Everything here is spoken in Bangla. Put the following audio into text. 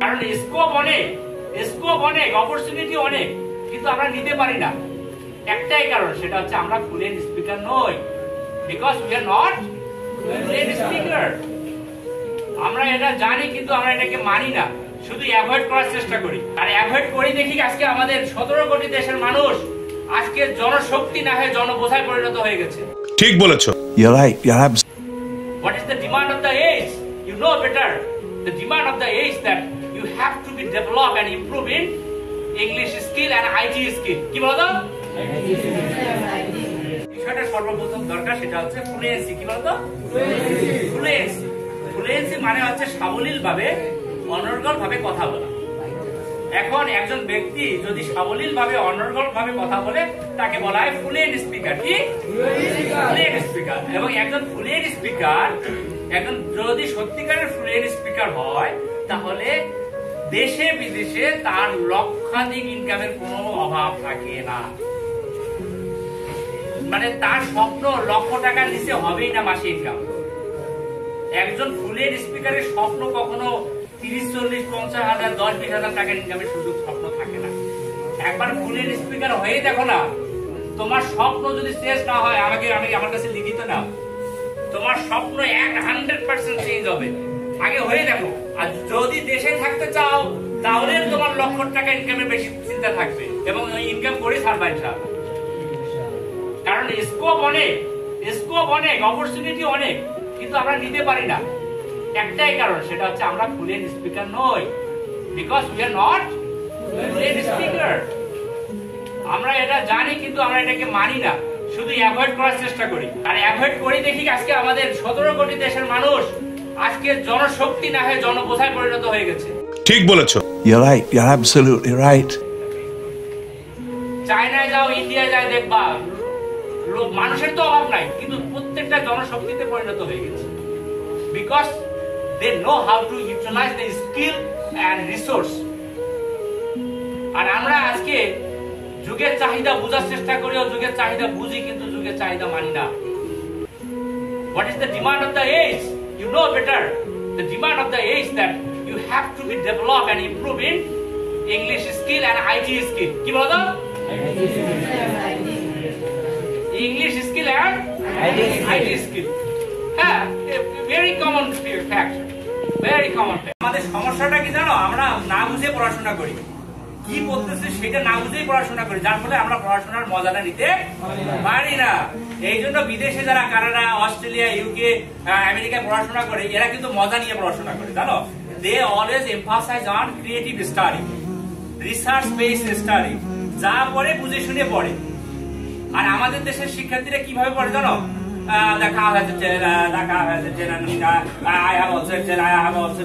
কারণ স্কোপ অনেক অপরচুনিটি অনেক, কিন্তু আমরা নিতে পারি না। একটাই কারণ, সেটা হচ্ছে আমরা ফ্লুয়েন্ট স্পিকার নই, because we are not fluent speaker. আমরা এটা জানি কিন্তু আমরা এটাকে মানি না, শুধু অ্যাভয়েড করার চেষ্টা করি। আর অ্যাভয়েড করি দেখি আজকে আমাদের 17 কোটি দেশের মানুষ আজকে জনশক্তি না হয়ে জনবোঝায় পরিণত হয়ে গেছে। ঠিক বলেছো। You're right. You're absolutely. What is the demand of the age? You know better. The demand of the age that you have to be developed and improve in English skill and IT skill. কি বলতো? বিষয়টা সর্বপ্রথম দরকার সেটা হচ্ছে ফ্লুয়েন্সি। কি বলতো? ফ্লুয়েন্সি। ফ্লুয়েন্সি মানে হচ্ছে সাবলীলভাবে অনর্গলভাবে কথা বলা। এখন একজন ব্যক্তি যদি সাবলীলভাবে অনর্গলভাবে কথা বলে তাকে বলা হয় ফ্লুয়েন্ট স্পিকার। কি? Fluent speaker. এবং একজন ফ্লুয়েন্ট স্পিকার, একজন যদি সত্যিকারের ফ্লুয়েন্ট স্পিকার হয় তাহলে দেশে বিদেশে তার লক্ষাধিক ইনকামের কোনো অভাব থাকে না। মানে তার স্বপ্ন লক্ষ টাকার নিচে হবেই না মাসে ইনকাম। একজন ফ্লুয়েন্ট স্পিকারের স্বপ্ন কখনো 30, 40, 50 হাজার, 10, 20 হাজার টাকার ইনকামের সুযোগ স্বপ্ন থাকে না। একবার ফ্লুয়েন্ট স্পিকার হয়ে দেখো না, তোমার স্বপ্ন যদি শেষ না হয়, আমার কাছে লিখিত না, তোমার স্বপ্ন 100% চেঞ্জ হবে। আগে হয়ে দেখো। আর যদি দেশে থাকতে চাও তাহলে তোমার লক্ষ টাকা ইনকামের বেশি চিন্তা থাকবে এবং ইনকাম করে ছাড়বা ইনশাআল্লাহ। কারণ স্কোপ অনেক অপরচুনিটি অনেক, কিন্তু আমরা নিতে পারি না। একটাই কারণ, সেটা হচ্ছে আমরা ফ্লুয়েন্ট স্পিকার নই, because we are not fluent speaker. আমরা এটা জানি কিন্তু আমরা এটাকে মানি না, শুধু অ্যাভয়েড করার চেষ্টা করি। আর অ্যাভয়েড করি দেখি আজকে আমাদের 17 কোটি দেশের মানুষ আজকে জনশক্তি না হয়ে জনবোঝায় পরিণত হয়ে গেছে। ঠিক বলেছো। You're right. You're absolutely right. চায়নায় যাও, ইন্ডিয়া যায়, দেখবা মানুষের তো অভাব নাই, কিন্তু প্রত্যেকটা জনশক্তিতে পরিণত হয়ে গেছে। Because they know how to utilize the skill and resource. আর আমরা আজকে যুগের চাহিদা বোঝার চেষ্টা করিও, যুগের চাহিদা বুঝি কিন্তু যুগের চাহিদা মানি না। What is the demand of the age? You know better. The demand of the age that you have to be developed and improve in English skill and IT skill. কি বলতো? English skill and IT skill. হ্যাঁ, very common fact. Very common fact. আমাদের সমস্যাটা কি জানো? আমরা না বুঝে পড়াশোনা করি, কি পড়তেছে সেটা না বুঝেই পড়াশোনা করি, যার ফলে আমরা পড়াশোনার মজাটা নিতে পারি না। এই জন্য বিদেশে যারা কানাডা, অস্ট্রেলিয়া, ইউকে, আমেরিকায় পড়াশোনা করে এরা কিন্তু মজা নিয়ে পড়াশোনা করে, জানো? They always emphasize on creative study, research based study, যা পড়ে বুঝে শুনে পড়ে। আর আমাদের দেশের শিক্ষার্থীরা কিভাবে পড়ে জানো? দেখা হয়েছে দেখা হয়েছে I have also